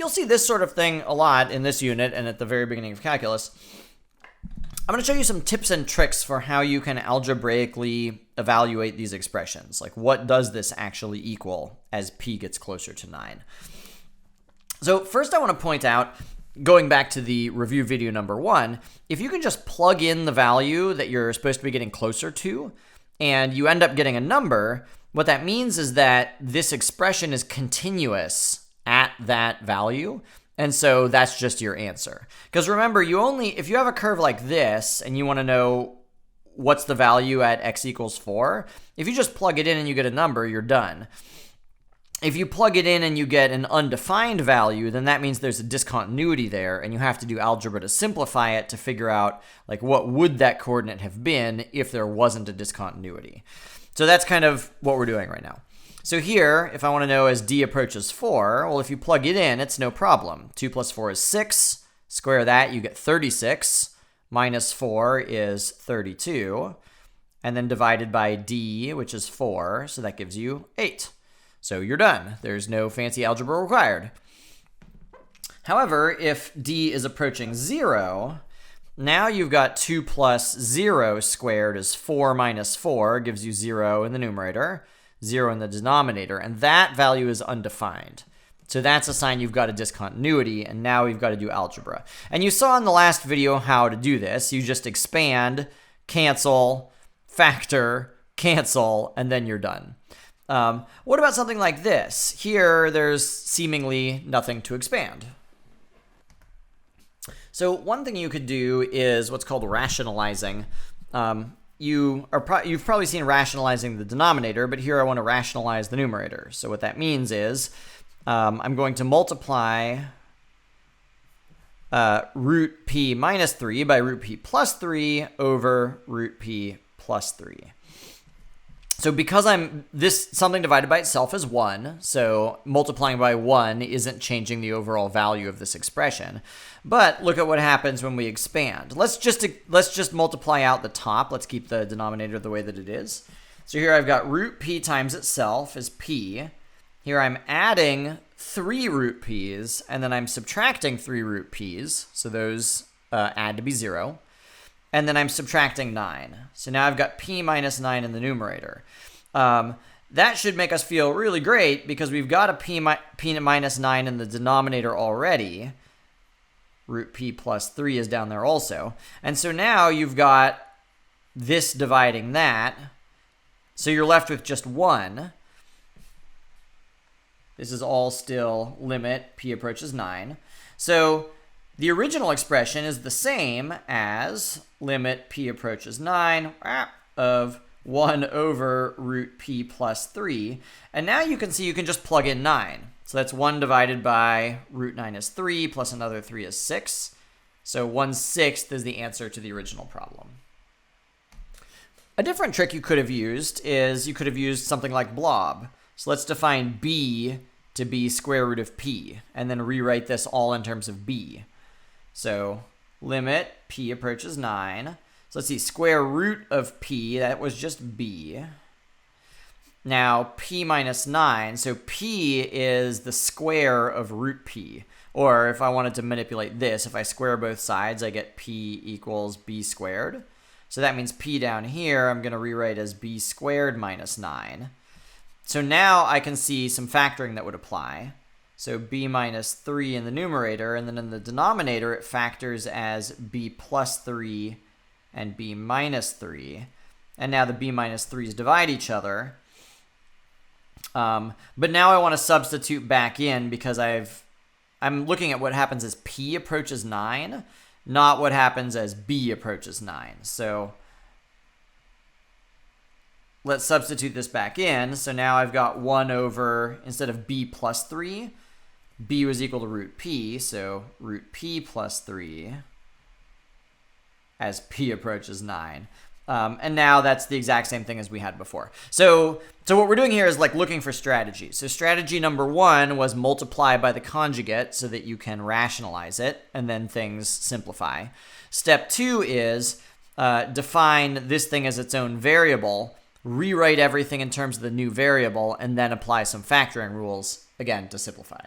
you'll see this sort of thing a lot in this unit and at the very beginning of calculus. I'm going to show you some tips and tricks for how you can algebraically evaluate these expressions. Like, what does this actually equal as p gets closer to 9? So first I want to point out, going back to the review video number 1, if you can just plug in the value that you're supposed to be getting closer to, and you end up getting a number, what that means is that this expression is continuous at that value. And so that's just your answer. Because remember, if you have a curve like this and you want to know what's the value at x equals 4, if you just plug it in and you get a number, you're done. If you plug it in and you get an undefined value, then that means there's a discontinuity there, and you have to do algebra to simplify it to figure out, like, what would that coordinate have been if there wasn't a discontinuity. So that's kind of what we're doing right now. So here, if I want to know as d approaches 4, well, if you plug it in, it's no problem. 2 plus 4 is 6. Square that, you get 36. Minus 4 is 32. And then divided by d, which is 4, so that gives you 8. So you're done. There's no fancy algebra required. However, if d is approaching 0, now you've got 2 plus 0 squared is 4 minus 4, gives you 0 in the numerator. 0 in the denominator, and that value is undefined. So that's a sign you've got a discontinuity, and now we've got to do algebra. And you saw in the last video how to do this. You just expand, cancel, factor, cancel, and then you're done. What about something like this? Here, there's seemingly nothing to expand. So one thing you could do is what's called rationalizing. You've probably seen rationalizing the denominator, but here I want to rationalize the numerator. So what that means is I'm going to multiply root p minus 3 by root p plus 3 over root p plus 3. So because something divided by itself is 1, so multiplying by 1 isn't changing the overall value of this expression. But look at what happens when we expand. Let's just multiply out the top. Let's keep the denominator the way that it is. So here I've got root p times itself is p. Here I'm adding 3 root p's, and then I'm subtracting 3 root p's. So those add to be 0. And then I'm subtracting 9. So now I've got p minus 9 in the numerator. That should make us feel really great because we've got a p minus 9 in the denominator already. Root p plus 3 is down there also. And so now you've got this dividing that. So you're left with just 1. This is all still limit p approaches 9. So the original expression is the same as limit p approaches 9 of 1 over root p plus 3. And now you can see you can just plug in 9. So that's 1 divided by root 9 is 3, plus another 3 is 6. So 1/6 is the answer to the original problem. A different trick you could have used is you could have used something like blob. So let's define b to be square root of p, and then rewrite this all in terms of b. So limit p approaches 9. So let's see, square root of p, that was just b. Now p minus 9, so p is the square of root p. Or if I wanted to manipulate this, if I square both sides, I get p equals b squared. So that means p down here I'm going to rewrite as b squared minus 9. So now I can see some factoring that would apply. So b minus 3 in the numerator, and then in the denominator it factors as b plus 3 and b minus 3. And now the b minus 3's divide each other. But now I want to substitute back in because I'm looking at what happens as p approaches 9, not what happens as b approaches 9. So let's substitute this back in. So now I've got 1 over, instead of b plus 3, b was equal to root p, so root p plus 3 as p approaches 9. And now that's the exact same thing as we had before. So what we're doing here is like looking for strategy. So strategy number 1 was multiply by the conjugate so that you can rationalize it, and then things simplify. Step 2 is define this thing as its own variable, rewrite everything in terms of the new variable, and then apply some factoring rules, again, to simplify.